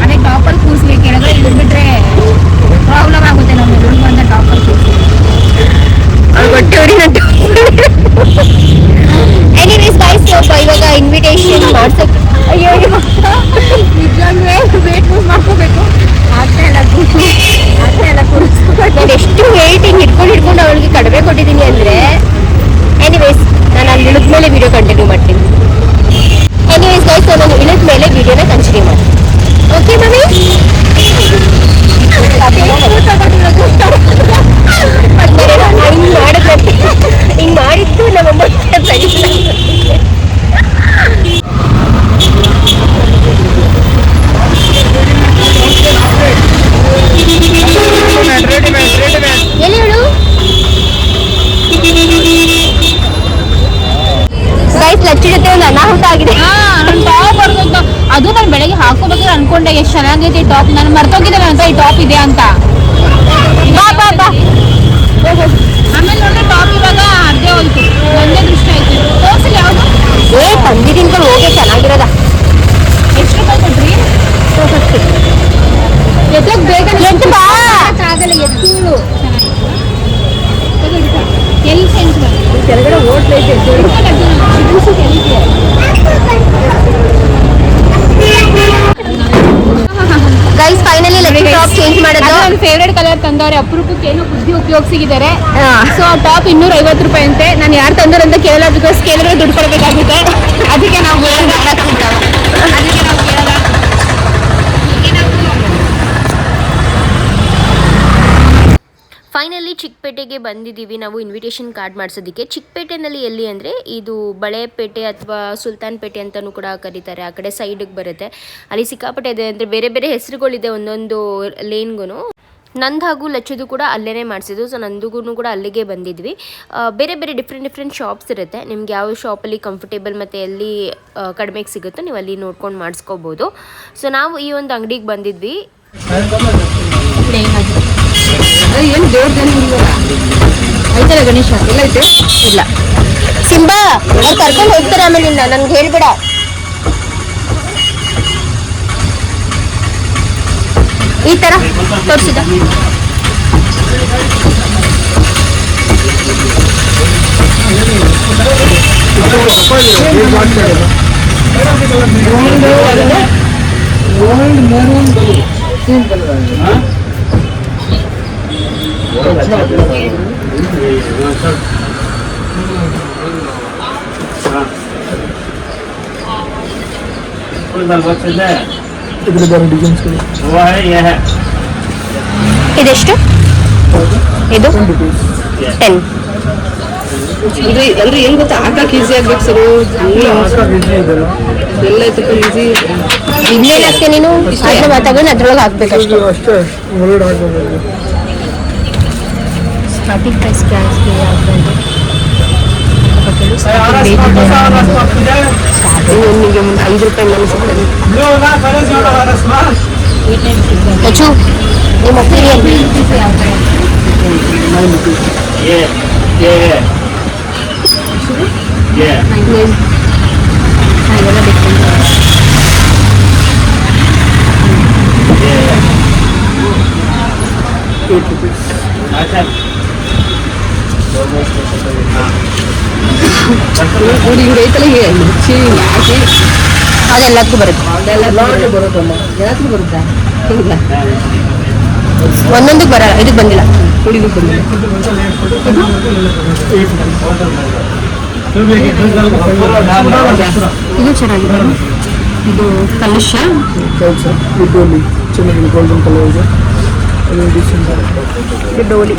ಅದೇ ಟಾಪರ್ ಕೂರ್ಸ್ಲಿ ಕೆಳಗಡೆ ಇಳಿದ್ಬಿಟ್ರೆ ಪ್ರಾಬ್ಲಮ್ ಆಗುತ್ತೆ. ನಮ್ಮ ಬಂದ ಟಾಪರ್ ಕೂರ್ಸ್ಲಿ ಹೊಟ್ಟೆ ಹೊಡಿನಂತ. ಎನಿವೇಸ್ ಗೈಸ್, ಇವಾಗ ಇನ್ವಿಟೇಷನ್ ಮಾಡ್ಸಕ್ಕೆ ಅಯ್ಯೋ ನಿಜವಾಗ್ಲೇ ವೇಟ್ ಲೂಸ್ ಮಾಡ್ಕೋಬೇಕು. ಆಚೆ ಎಲ್ಲ ಕೂರಿಸ್ಬೇಕು. ನಾನು ಎಷ್ಟು ವೇಟಿಂಗ್ ಹಿಡ್ಕೊಂಡು ಅವಳಿಗೆ ಕಡಿಮೆ ಕೊಟ್ಟಿದ್ದೀನಿ ಅಂದರೆ. ಎನಿವೇಸ್ ನಾನು ಅಲ್ಲಿ ಇಳಿದ ಮೇಲೆ ವಿಡಿಯೋ ಕಂಟಿನ್ಯೂ ಮಾಡ್ತೀನಿ. ಎನಿವೇಸ್ ಗೈಸ್, ನಾನು ಇಳಿದ ಮೇಲೆ ವಿಡಿಯೋನ ಕಂಟಿನ್ಯೂ ಮಾಡ್ತೀನಿ. Okay mummy? ಹಿಂಗೆ ಮಾಡಿದ್ದು ನಮ್ಮಮ್ಮ ಎಲ್ಲಿ ಹೇಳು ಗೈಸ್, ಲಚ್ಚಿ ಜೊತೆ ಒಂದು ಅನಾಹುತ ಆಗಿದೆ. ನನ್ನ ಟಾಪ್ ಬರ್ಬೇಕು. ಅದು ನಾನು ಬೆಳಗ್ಗೆ ಹಾಕೋಬೇಕಾದ್ರೆ ಅನ್ಕೊಂಡೆ ಎಷ್ಟು ಚೆನ್ನಾಗೈತೆ ಟಾಪ್. ನಾನು ಮರ್ತೋಗಿದ್ದೆ ನನ್ನ ಹತ್ರ ಈ ಟಾಪ್ ಇದೆ ಅಂತ. ಬಾ ಬಾ ಬಾ. ಆಮೇಲೆ ನೋಡ್ರೆ ಟಾಪ್ ಇವಾಗ ಅರ್ಧೇ ಹೋಯ್ತು. ಒಂದೇ ದೃಷ್ಟಿ ಆಯ್ತು. ತೋರ್ಸಲಿ ಯಾವುದು? ತಂದಿದ್ದೀನಿ ಹೋಗಿ ಚೆನ್ನಾಗಿರೋದ. ಎಷ್ಟು ರೂಪಾಯಿ ಕೊಟ್ರಿ? 250. ಎತ್ತಕ್ಕೆ ಬೇಗ ಎತ್ತು ಬಾ. ಆಗಲ್ಲ, ಎತ್ತುಗಳು ಎಲ್ಲಿ ಸೆನ್ಸ್ ಕೆಳಗಡೆ ಓಟ್ಲೈತೆ. ಗೈಸ್ ಫೈನಲಿ ಟಾಪ್ ಚೇಂಜ್ ಮಾಡೋದು. ನನ್ನ ಫೇವ್ರೇಟ್ ಕಲರ್ ತಂದವ್ರೆ. ಅಪರೂಪಕ್ಕೆ ಏನೋ ಬುದ್ಧಿ ಉಪಯೋಗಿಸಿದ್ದಾರೆ. ಸೊ ಟಾಪ್ 250 ರೂಪಾಯಿ ಅಂತೆ. ನಾನು ಯಾರು ತಂದವ್ರು ಅಂತ ಕೇಳಲ್ಲ, ಬಿಕಾಸ್ ಕೇಳಿದ್ರೆ ದುಡ್ಡು ಕೊಡಬೇಕಾಗುತ್ತೆ. ಅದಕ್ಕೆ ನಾವು ಫೈನಲಿ ಚಿಕ್ಕಪೇಟೆಗೆ ಬಂದಿದ್ದೀವಿ ನಾವು ಇನ್ವಿಟೇಷನ್ ಕಾರ್ಡ್ ಮಾಡಿಸೋದಕ್ಕೆ. ಚಿಕ್ಕಪೇಟೆನಲ್ಲಿ ಎಲ್ಲಿ ಅಂದರೆ ಇದು ಬಳೆಪೇಟೆ ಅಥವಾ ಸುಲ್ತಾನ್ಪೇಟೆ ಅಂತಲೂ ಕೂಡ ಕರೀತಾರೆ. ಆ ಕಡೆ ಸೈಡಿಗೆ ಬರುತ್ತೆ. ಅಲ್ಲಿ ಸಿಕ್ಕಾಪಟ್ಟೆ ಇದೆ ಅಂದರೆ ಬೇರೆ ಬೇರೆ ಹೆಸರುಗಳಿದೆ ಒಂದೊಂದು ಲೇನ್ಗೂ. ನಂದು ಹಾಗೂ ಲಚ್ಚದು ಕೂಡ ಅಲ್ಲೇ ಮಾಡಿಸಿದ್ದು. ಸೊ ನಂದಿಗೂ ಕೂಡ ಅಲ್ಲಿಗೆ ಬಂದಿದ್ವಿ. ಬೇರೆ ಬೇರೆ ಡಿಫ್ರೆಂಟ್ ಶಾಪ್ಸ್ ಇರುತ್ತೆ. ನಿಮ್ಗೆ ಯಾವ ಶಾಪಲ್ಲಿ ಕಂಫರ್ಟೇಬಲ್ ಮತ್ತು ಎಲ್ಲಿ ಕಡಿಮೆಗೆ ಸಿಗುತ್ತೋ ನೀವು ಅಲ್ಲಿ ನೋಡ್ಕೊಂಡು ಮಾಡಿಸ್ಕೋಬೋದು. ಸೊ ನಾವು ಈ ಒಂದು ಅಂಗಡಿಗೆ ಬಂದಿದ್ವಿ. ಏನು ಆಯ್ತಲ್ಲ ಗಣೇಶ ಎಲ್ಲ ಐತೆ? ಇಲ್ಲ ಸಿಂಬಾ, ಅವ್ರು ಕರ್ಕೊಂಡು ಹೋಗ್ತಾರೆ ಆಮೇಲೆ ನನ್ಗೆ ಹೇಳ್ಬೇಡ. ಈ ತರ ತೋರಿಸಿದ ಇದೆಷ್ಟು? ಇದು 10. ಅಂದ್ರೆ ಅಂದ್ರೆ ಏನ್ ಗೊತ್ತಾ, ಹಾಕಕ್ ಈಸಿ ಆಗ್ಬೇಕು ಸರ್. ಎಲ್ಲ ಈಸಿ. ಇನ್ನೇನು ಹಾಕ್ತೆ ನೀನು? ಅದನ್ನ ತಗೊಂಡು ಅದ್ರೊಳಗೆ ಹಾಕ್ಬೇಕಷ್ಟು. ಸ್ಟಾರ್ಟಿಂಗ್ ಪ್ರೈಸ್ ಕ್ಯಾನ್ಸ್ಗೆ ಹಾಕೊಂಡು ನಿಮಗೆ 5 ರೂಪಾಯಿ ಮನೆ ಸಿಗ್ತದೆ. ಲಚ್ಚು ನಿಮ್ಮ ಒಪಿನಿಯನ್? ಅದೆಲ್ಲದಕ್ಕೂ ಬರುತ್ತೆ. ಒಂದೊಂದಕ್ಕೆ ಬರಲ್ಲ. ಇದಕ್ಕೆ ಬಂದಿಲ್ಲ. ಇದು ಚೆನ್ನಾಗಿದೆ. ಇದು ಕಲಶ ಚೆನ್ನಾಗಿದೆ. ಗೋಲ್ಡನ್ ಕಲರ್ ಇದೆ. ಡೋಲಿ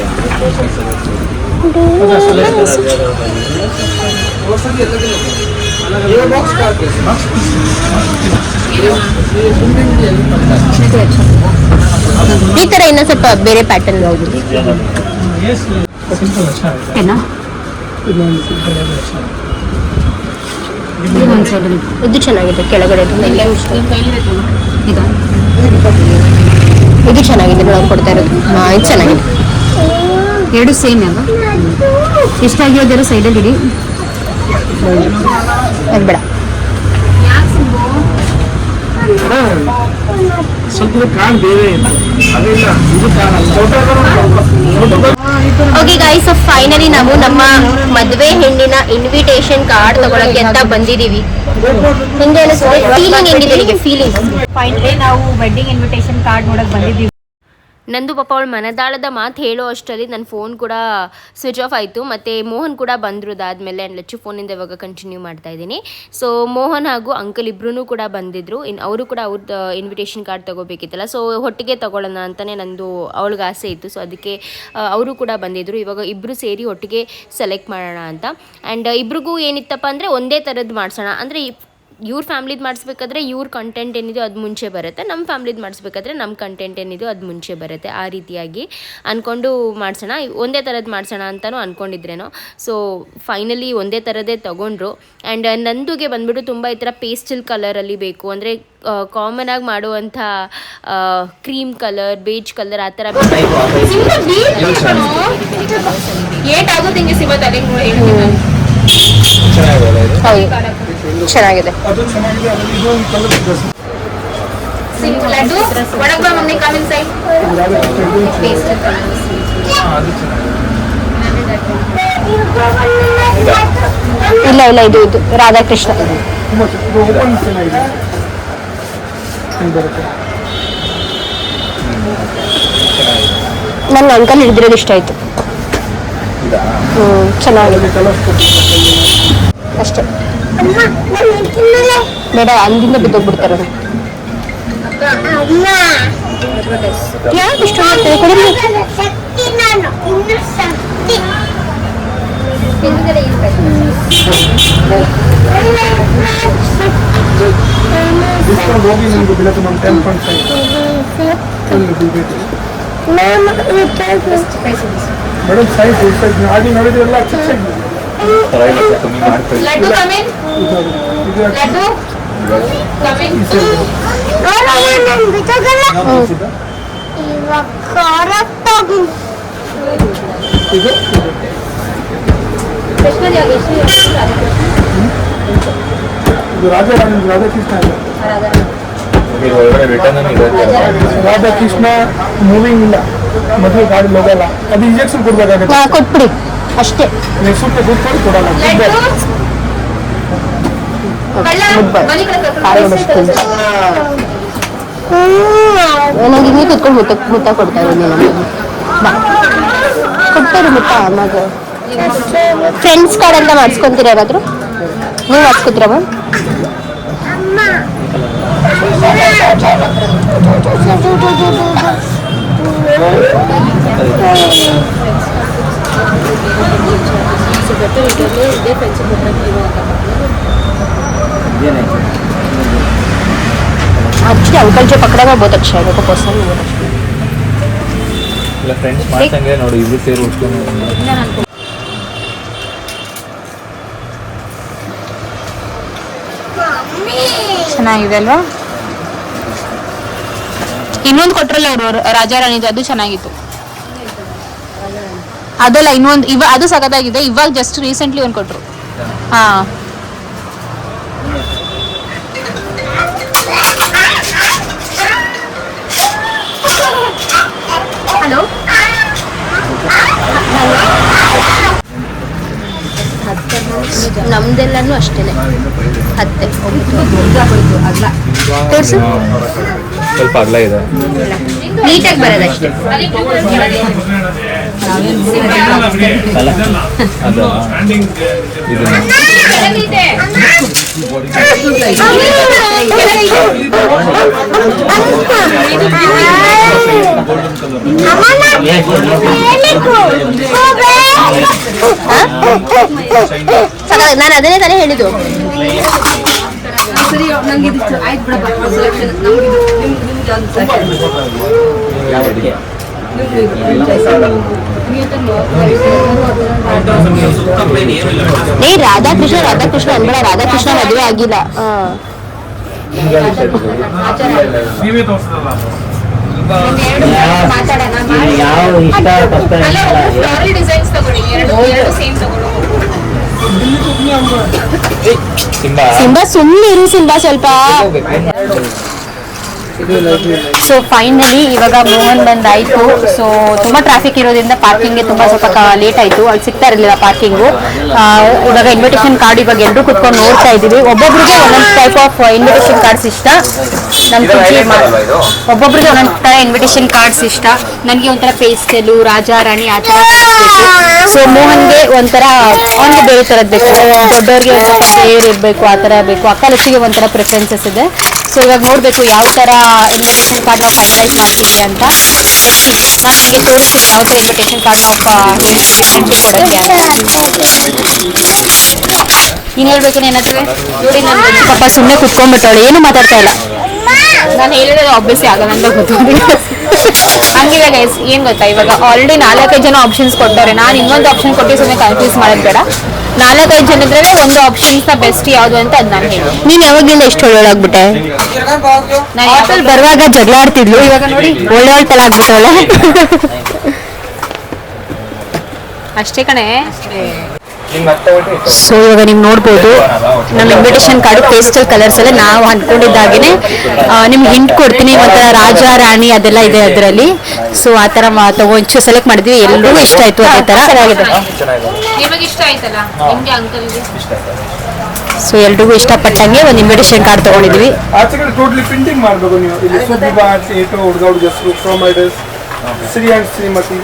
ಈ ತರ ಇನ್ನೂ ಸ್ವಲ್ಪ ಬೇರೆ ಪ್ಯಾಟರ್ನ್ ಇದು ಚೆನ್ನಾಗಿದೆ. ಕೆಳಗಡೆ ಇದು ಚೆನ್ನಾಗಿದೆ. ನಾವು ಕೊಡ್ತಾ ಇರೋದು ಇದು ಚೆನ್ನಾಗಿದೆ. ಎರಡು ಸೇಮ್ ಅಲ್ವಾ? ಎಷ್ಟಾಗಿರೋದೆಲ್ಲ ಸೈಡಲ್ಲಿ ಇಡಿ. ಅದು ಬೇಡ. ಸ್ವಲ್ಪ ಕಾಣ್ ಬೇರೆ ಅದಿಲ್ಲ ಇದು ಓಕೆ ಗೈಸ್, ಸೊ ಫೈನಲಿ ನಾವು ನಮ್ಮ ಮದುವೆ ಹೆಣ್ಣಿನ ಇನ್ವಿಟೇಷನ್ ಕಾರ್ಡ್ ತಗೊಳಕ್ಕೆ ಅಂತ ಬಂದಿದೀವಿ. ಹಿಂಗೆ ಅನಿಸುತ್ತೆ, ಫೀಲಿಂಗ್ ಹೆಂಗಿದೆ ನಿಮಗೆ? ಫೀಲಿಂಗ್ ಫೈನಲಿ ನಾವು ವೆಡ್ಡಿಂಗ್ ಇನ್ವಿಟೇಷನ್ ಕಾರ್ಡ್ ನೋಡಕ್ ಬಂದಿದ್ದೀವಿ. ನಂದು ಪಾಪ ಅವಳು ಮನದಾಳದ ಮಾತು ಹೇಳೋ ಅಷ್ಟರಲ್ಲಿ ನನ್ನ ಫೋನ್ ಕೂಡ ಸ್ವಿಚ್ ಆಫ್ ಆಯಿತು. ಮತ್ತು ಮೋಹನ್ ಕೂಡ ಬಂದರು ಅದಾದಮೇಲೆ. ಆ್ಯಂಡ್ ಲಚ್ಚು ಫೋನಿಂದ ಇವಾಗ ಕಂಟಿನ್ಯೂ ಮಾಡ್ತಾ ಇದ್ದೀನಿ. ಸೊ ಮೋಹನ್ ಹಾಗೂ ಅಂಕಲ್ ಇಬ್ಬರೂ ಕೂಡ ಬಂದಿದ್ದರು. ಅವರು ಕೂಡ ಅವ್ರದ್ದು ಇನ್ವಿಟೇಷನ್ ಕಾರ್ಡ್ ತೊಗೋಬೇಕಿತ್ತಲ್ಲ, ಸೊ ಒಟ್ಟಿಗೆ ತೊಗೊಳ್ಳೋಣ ಅಂತಲೇ ನಂದು ಅವಳಿಗೆ ಆಸೆ ಇತ್ತು. ಸೊ ಅದಕ್ಕೆ ಅವರು ಕೂಡ ಬಂದಿದ್ದರು. ಇವಾಗ ಇಬ್ಬರು ಸೇರಿ ಒಟ್ಟಿಗೆ ಸೆಲೆಕ್ಟ್ ಮಾಡೋಣ ಅಂತ. ಆ್ಯಂಡ್ ಇಬ್ರಿಗೂ ಏನಿತ್ತಪ್ಪ ಅಂದರೆ ಒಂದೇ ಥರದ್ದು ಮಾಡಿಸೋಣ. ಅಂದರೆ ಇವ್ರ ಫ್ಯಾಮ್ಲಿದು ಮಾಡಿಸ್ಬೇಕಾದ್ರೆ ಇವ್ರ ಕಂಟೆಂಟ್ ಏನಿದೆಯೋ ಅದು ಮುಂಚೆ ಬರುತ್ತೆ, ನಮ್ಮ ಫ್ಯಾಮ್ಲಿದು ಮಾಡಿಸ್ಬೇಕಾದ್ರೆ ನಮ್ಮ ಕಂಟೆಂಟ್ ಏನಿದೆಯೋ ಅದು ಮುಂಚೆ ಬರುತ್ತೆ. ಆ ರೀತಿಯಾಗಿ ಅಂದ್ಕೊಂಡು ಮಾಡಿಸೋಣ, ಒಂದೇ ಥರದ್ದು ಮಾಡಿಸೋಣ ಅಂತಲೂ ಅಂದ್ಕೊಂಡಿದ್ರೇನೋ. ಸೊ ಫೈನಲಿ ಒಂದೇ ಥರದ್ದೇ ತೊಗೊಂಡ್ರು. ಆ್ಯಂಡ್ ನಂದುಗೆ ಬಂದ್ಬಿಟ್ಟು ತುಂಬ ಈ ಥರ ಪೇಸ್ಟಲ್ ಕಲರಲ್ಲಿ ಬೇಕು, ಅಂದರೆ ಕಾಮನ್ ಆಗಿ ಮಾಡುವಂಥ ಕ್ರೀಮ್ ಕಲರ್, ಬೇಜ್ ಕಲರ್ ಆ ಥರ ಚೆನ್ನಾಗಿದೆ. ಇಲ್ಲ ಇಲ್ಲ, ಇದು ಇದು ರಾಧಾಕೃಷ್ಣ. ನನ್ನ ಅಂಕಲ್ ಹಿಡಿದಿರೋದು ಇಷ್ಟ ಆಯ್ತು. ಚೆನ್ನಾಗಿದೆ ಅಷ್ಟೇ. ಬೇಡ, ಅಂದಿಂದ ಬಿದ್ದೋಗ್ಬಿಡ್ತಾರೆ. ಯಾಕೆ ಇಷ್ಟ ಮಾಡ್ತಾರೆ? ಮೇಡಮ್ ಸೈಜ್ ಆಗಿ ನೋಡಿದ್ರೆಲ್ಲ ರಾಧಾಕೃಷ್ಣ ರಾಧಾಕೃಷ್ಣ ಮೂವಿಂಗ್ ಇಲ್ಲ, ಮದುವೆ ಗಾಡಿ ಹೋಗಲ್ಲ, ಅದು ಇಂಜೆಕ್ಷನ್ ಕೊಡ್ಬೇಕಾಗುತ್ತೆ. ಕೊಟ್ಬಿಡಿ ಅಷ್ಟೇ. ಸುಮ್ಮನೆ ಕೂತ್ಕೊಂಡು ಕೊಡಲ್ಲ. ನನಗೆ ಹಿಂಗೆ ಕೂತ್ಕೊಂಡು ಮುತ್ತ ಕೊಡ್ತಾರೆ. ಕೊಡ್ತಾರೆ ಮುತ್ತ ಮಗ. ಫ್ರೆಂಡ್ಸ್ ಕಾರ್ಡ್ ಅಂತ ಮಾಡಿಸ್ಕೊಂತೀರ ಯಾರಾದ್ರು? ನೀವು ಮಾಡಿಸ್ಕೊತೀರಮ್ಮ? एक्चुअली अंकल जो पकड़ा हुआ बहुत अच्छा है, मेरे को पर्सनली बहुत अच्छा है. फ्रेंड्स ಮಾಡ್ತಂಗೆ ನೋಡಿ, ಇಬ್ರು ಸೇರಿ ಉಟ್ಕೊಂಡು ಚೆನ್ನಾಗಿದೆ ಅಲ್ವಾ? ಇನ್ನೊಂದು ಕೊಟ್ರಲ್ಲ ಅವರು ರಾಜಾರಾಣಿದು, ಅದು ಚೆನ್ನಾಗಿತ್ತು. ಅದಲ್ಲ ಇನ್ನೊಂದು ಅದು ಸಖತ್ತಾಗಿದೆ. ಇವಾಗ ಜಸ್ಟ್ ರೀಸೆಂಟ್ಲಿ ಒಂದು ಕೊಟ್ರು. ಹಾ, ಹಲೋ. ನಮ್ದೆಲ್ಲನೂ ಅಷ್ಟೇನೆ. ಹತ್ತೆ ತೋರಿಸು, ಸ್ವಲ್ಪ ಅಗಲ ಇದೆ, ನೀಟಾಗಿ ಬರೋದಷ್ಟೇ. ಅದು ನಾನು ಅದನ್ನೇ ತಾನೇ ಹೇಳಿದ್ದು. ರಾಧಾಕೃಷ್ಣ ರಾಧಾಕೃಷ್ಣ ಅನ್ಬೇಡ, ರಾಧಾಕೃಷ್ಣ ಮದುವೆ ಆಗಿಲ್ಲ. ಸಿಂಬಾ ಸುಮ್ಮನೆ ಇರು, ಸಿಂಬಾ ಸ್ವಲ್ಪ ಸೊ ಫೈನಲಿ ಇವಾಗ ಮೋಹನ್ ಬಂದಾಯ್ತು. ಸೊ ತುಂಬಾ ಟ್ರಾಫಿಕ್ ಇರೋದ್ರಿಂದ ಪಾರ್ಕಿಂಗ್ಗೆ ತುಂಬಾ ಸ್ವಲ್ಪ ಲೇಟ್ ಆಯ್ತು, ಅಲ್ಲಿ ಸಿಗ್ತಾ ಇರಲಿಲ್ಲ ಪಾರ್ಕಿಂಗು. ಇವಾಗ ಇನ್ವಿಟೇಷನ್ ಕಾರ್ಡ್ ಇವಾಗ ಎಲ್ಲರೂ ಕುತ್ಕೊಂಡು ನೋಡ್ತಾ ಇದೀವಿ. ಒಬ್ಬೊಬ್ರಿಗೆ ಒಂದೊಂದು ಟೈಪ್ ಆಫ್ ಇನ್ವಿಟೇಷನ್ ಕಾರ್ಡ್ಸ್ ಇಷ್ಟ. ಒಬ್ಬೊಬ್ರಿಗೆ ಒಂದೊಂದು ತರ ಇನ್ವಿಟೇಷನ್ ಕಾರ್ಡ್ಸ್ ಇಷ್ಟ. ನನಗೆ ಒಂಥರ ಪೇಸ್ಟೆಲು, ರಾಜಾ ರಾಣಿ ಆ ಥರ ಬೇಕು. ಸೊ ಮೋಹನ್ಗೆ ಒಂಥರ ಅವನಿಗೆ ಬೇರೆ ಥರದ್ದು ಬೇಕು. ದೊಡ್ಡವ್ರಿಗೆ ಒಂದು ಸ್ವಲ್ಪ ಬೇರೆ ಇರಬೇಕು, ಆ ಥರ ಬೇಕು. ಅಕ್ಕ ಲಕ್ಷ್ಮಿಗೆ ಒಂಥರ ಪ್ರಿಫರೆನ್ಸಸ್ ಇದೆ. ಸೊ ಇವಾಗ ನೋಡಬೇಕು ಯಾವ ಥರ ಇನ್ವಿಟೇಷನ್ ಕಾರ್ಡ್ ನಾವು ಫೈನಲೈಸ್ ಮಾಡ್ತೀವಿ ಅಂತ. ನಾನು ನಿಮಗೆ ತೋರಿಸ್ತೀನಿ ಯಾವ ಥರ ಇನ್ವಿಟೇಷನ್ ಕಾರ್ಡ್ ನಾವು ಕೊಡೋಕ್ಕೆ ಅಂತ. ನೀನು ಹೇಳ್ಬೇಕೇನು ಏನಾದ್ರು ನೋಡಿ. ನಾನು ಪಾಪ ಸುಮ್ಮನೆ ಕುತ್ಕೊಂಡ್ಬಿಟ್ಟವಳು, ಏನು ಮಾತಾಡ್ತಾ ಇಲ್ಲ. ನಾನು ಹೇಳಿದ್ರೆ ಆಬ್ವಿಯಸ್ಲಿ ಆಗಲ್ಲ ಅಂತ ಗೊತ್ತಿದೆ. ಹಂಗಿಲ್ಲ ಗೈಸ್, ಏನು ಗೊತ್ತಾ, ಇವಾಗ ಆಲ್ರೆಡಿ 4-5 ಜನ ಆಪ್ಷನ್ಸ್ ಕೊಟ್ಟವ್ರೆ. ನಾನು ಇನ್ನೊಂದು ಆಪ್ಷನ್ ಕೊಟ್ಟು ಸುಮ್ಮನೆ ಕನ್ಫ್ಯೂಸ್ ಮಾಡೋದು ಬೇಡ. 4-5 ಜನ ಇದ್ರೆ ಒಂದು ಆಪ್ಷನ್ಸ್ನ ಬೆಸ್ಟ್ ಯಾವುದು ಅಂತ ಅದು ನಾನು ಹೇಳಿ. ನೀನು ಯಾವಾಗಲಿಂದ ಎಷ್ಟು ಒಳ್ಳೊಳಾಗ್ಬಿಟ್ಟೆ? ನಾನು ಆಟೋಲ್ಲಿ ಬರುವಾಗ ಜಗಳ ಆಡ್ತಿದ್ಲು, ಇವಾಗ ನೋಡಿ ಒಳ್ಳೆ ತಲೆ ಆಗ್ಬಿಟ್ಟವಲ್ಲ. ಅಷ್ಟೇ ಕಣೆ. ಸೊ ಇವಾಗ ನೀವು ನೋಡ್ಬೋದು ನಮ್ಮ ಇನ್ವಿಟೇಷನ್ ಕಾರ್ಡ್ ಪೇಸ್ಟಲ್ ಕಲರ್ಸ್ ಎಲ್ಲ ನಾವು ಅಂದ್ಕೊಂಡಿದ್ದಾಗೇನೆ ನಿಮ್ಗೆ ಹಿಂಟ್ ಕೊಡ್ತೀನಿ. ಒಂಥರ ರಾಜಾ ರಾಣಿ ಅದೆಲ್ಲ ಇದೆ ಅದರಲ್ಲಿ. ಸೊ ಆ ಥರ ಒಂಚೂರು ಸೆಲೆಕ್ಟ್ ಮಾಡಿದ್ವಿ, ಎಲ್ಲರಿಗೂ ಇಷ್ಟ ಆಯ್ತು. ಅದೇ ಥರ ಸೊ ಎಲ್ರಿಗೂ ಇಷ್ಟಪಟ್ಟಂಗೆ ಒಂದು ಇನ್ವಿಟೇಷನ್ ಕಾರ್ಡ್ ತಗೊಂಡಿದ್ವಿ. ಆಚೆ ಕಡೆ ಟೋಟಲಿ ಪ್ರಿಂಟಿಂಗ್ ಮಾಡಬೇಕು ನೀವು. ಇಲ್ಲಿ ಸುದ್ದಿಬಾ ಏಟು ಹುಡುಗ ಹುಡುಗ ಹೆಸರು ಪ್ರೊಮೈಡರ್ಸ್ ಶ್ರೀ ಅಂಡ್ ಶ್ರೀಮತಿ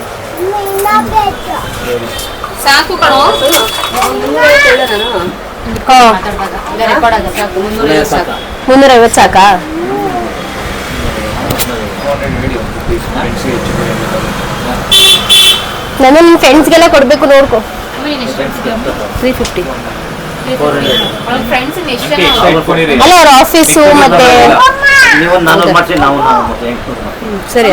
ಸಾಕು ಕಣೋ. 350 ಸಾಕಾ? ನಾನು ನಿಮ್ಮ ಫ್ರೆಂಡ್ಸ್ಗೆಲ್ಲ ಕೊಡಬೇಕು, ನೋಡ್ಕೊ. 350 ಅಲ್ಲ, ಅವ್ರ ಆಫೀಸು ಮತ್ತೆ ಸರಿ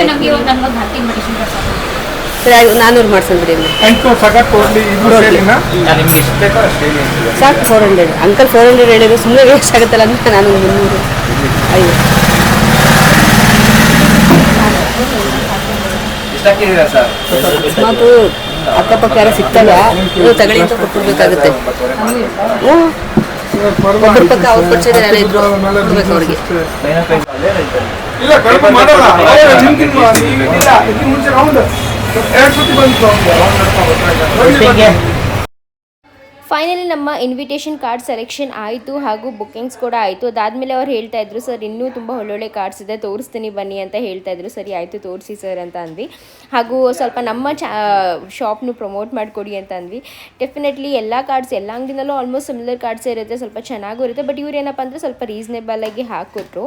400 ಮಾಡ್ಸೋಣ ಬಿಡಿ. ಸಾಕು 400. ಅಂಕಲ್ 400 ಹೇಳಿದ್ರು, ಸುಮ್ಮನೆ ವೇಸ್ಟ್ ಆಗುತ್ತಲ್ಲ ಅಂತ ನಾನು 300. ಅಯ್ಯೋ ಮಾತು ಅಕ್ಕಪಕ್ಕ ಯಾರು ಸಿಗ್ತಲ್ಲ, ನೀವು ತಗೊಳ್ಳಿ ಅಂತ ಕೊಟ್ಬಿಡ್ಬೇಕಾಗುತ್ತೆ. ಒಬ್ಬರ ಪಕ್ಕ ಅವ್ರು ಕೊಡ್ಸಿದ್ರೆ ಯಾರು ಇದ್ರು ಕೊಡ್ಬೇಕು ಅವ್ರಿಗೆ. ಫೈನಲಿ ನಮ್ಮ ಇನ್ವಿಟೇಷನ್ ಕಾರ್ಡ್ ಸೆಲೆಕ್ಷನ್ ಆಯಿತು ಹಾಗೂ ಬುಕ್ಕಿಂಗ್ಸ್ ಕೂಡ ಆಯಿತು. ಅದಾದಮೇಲೆ ಅವ್ರು ಹೇಳ್ತಾ ಇದ್ರು, ಸರ್ ಇನ್ನೂ ತುಂಬ ಒಳ್ಳೊಳ್ಳೆ ಕಾರ್ಡ್ಸ್ ಇದೆ, ತೋರಿಸ್ತೀನಿ ಬನ್ನಿ ಅಂತ ಹೇಳ್ತಾ ಇದ್ರು. ಸರಿ ಆಯಿತು ತೋರಿಸಿ ಸರ್ ಅಂತ ಅಂದ್ವಿ. ಹಾಗೂ ಸ್ವಲ್ಪ ನಮ್ಮ ಶಾಪ್ನು ಪ್ರಮೋಟ್ ಮಾಡಿಕೊಡಿ ಅಂತ ಅಂದ್ವಿ. ಡೆಫಿನೆಟ್ಲಿ ಎಲ್ಲ ಕಾರ್ಡ್ಸ್ ಎಲ್ಲ ಅಂಗಡಿನಲ್ಲೂ ಆಲ್ಮೋಸ್ಟ್ ಸಿಮಿಲರ್ ಕಾರ್ಡ್ಸೇ ಇರುತ್ತೆ, ಸ್ವಲ್ಪ ಚೆನ್ನಾಗೂ ಇರುತ್ತೆ. ಬಟ್ ಇವ್ರು ಏನಪ್ಪ ಅಂದರೆ ಸ್ವಲ್ಪ ರೀಸನೇಬಲಾಗಿ ಹಾಕಿಕೊಟ್ರು.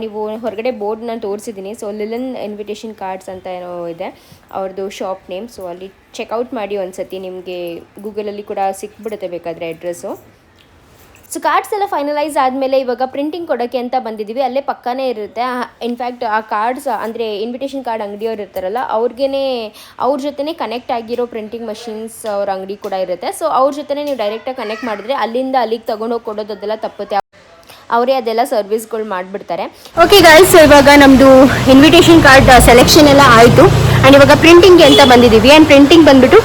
ನೀವು ಹೊರಗಡೆ ಬೋರ್ಡ್ ನಾನು ತೋರಿಸಿದ್ದೀನಿ. ಸೊ ಲಿಲನ್ ಇನ್ವಿಟೇಷನ್ ಕಾರ್ಡ್ಸ್ ಅಂತ ಏನೋ ಇದೆ ಅವ್ರದ್ದು ಶಾಪ್ ನೇಮ್. ಸೊ ಅಲ್ಲಿ ಚೆಕ್ಔಟ್ ಮಾಡಿ ಒಂದ್ಸತಿ, ನಿಮಗೆ ಗೂಗಲಲ್ಲಿ ಕೂಡ ಸಿಕ್ಬಿಡುತ್ತೆ ಬೇಕಾದರೆ ಅಡ್ರೆಸ್ಸು. ಸೊ ಕಾರ್ಡ್ಸ್ ಎಲ್ಲ ಫೈನಲೈಸ್ ಆದಮೇಲೆ ಇವಾಗ ಪ್ರಿಂಟಿಂಗ್ ಕೊಡೋಕ್ಕೆ ಅಂತ ಬಂದಿದ್ದೀವಿ. ಅಲ್ಲೇ ಪಕ್ಕನೇ ಇರುತ್ತೆ. ಇನ್ಫ್ಯಾಕ್ಟ್ ಆ ಕಾರ್ಡ್ಸ್ ಅಂದರೆ ಇನ್ವಿಟೇಷನ್ ಕಾರ್ಡ್ ಅಂಗಡಿಯವ್ರು ಇರ್ತಾರಲ್ಲ ಅವ್ರ ಜೊತೆ ಕನೆಕ್ಟ್ ಆಗಿರೋ ಪ್ರಿಂಟಿಂಗ್ ಮಷೀನ್ಸ್ ಅವ್ರ ಅಂಗಡಿ ಕೂಡ ಇರುತ್ತೆ. ಸೊ ಅವ್ರ ಜೊತೆ ನೀವು ಡೈರೆಕ್ಟಾಗಿ ಕನೆಕ್ಟ್ ಮಾಡಿದ್ರೆ ಅಲ್ಲಿಂದ ಅಲ್ಲಿಗೆ ತೊಗೊಂಡೋಗಿ ಕೊಡೋದು ಅದೆಲ್ಲ ತಪ್ಪುತ್ತೆ. ಅವರೇ ಅದೆಲ್ಲ ಸರ್ವಿಸ್ಗಳು ಮಾಡಿಬಿಡ್ತಾರೆ. ಓಕೆ ಗೈಸ್, ಇವಾಗ ನಮ್ಮದು ಇನ್ವಿಟೇಷನ್ ಕಾರ್ಡ್ ಸೆಲೆಕ್ಷನ್ ಎಲ್ಲ ಆಯಿತು. ಆ್ಯಂಡ್ ಇವಾಗ ಪ್ರಿಂಟಿಂಗ್ಗೆ ಅಂತ ಬಂದಿದ್ದೀವಿ. ಆ್ಯಂಡ್ ಪ್ರಿಂಟಿಂಗ್ ಬಂದುಬಿಟ್ಟು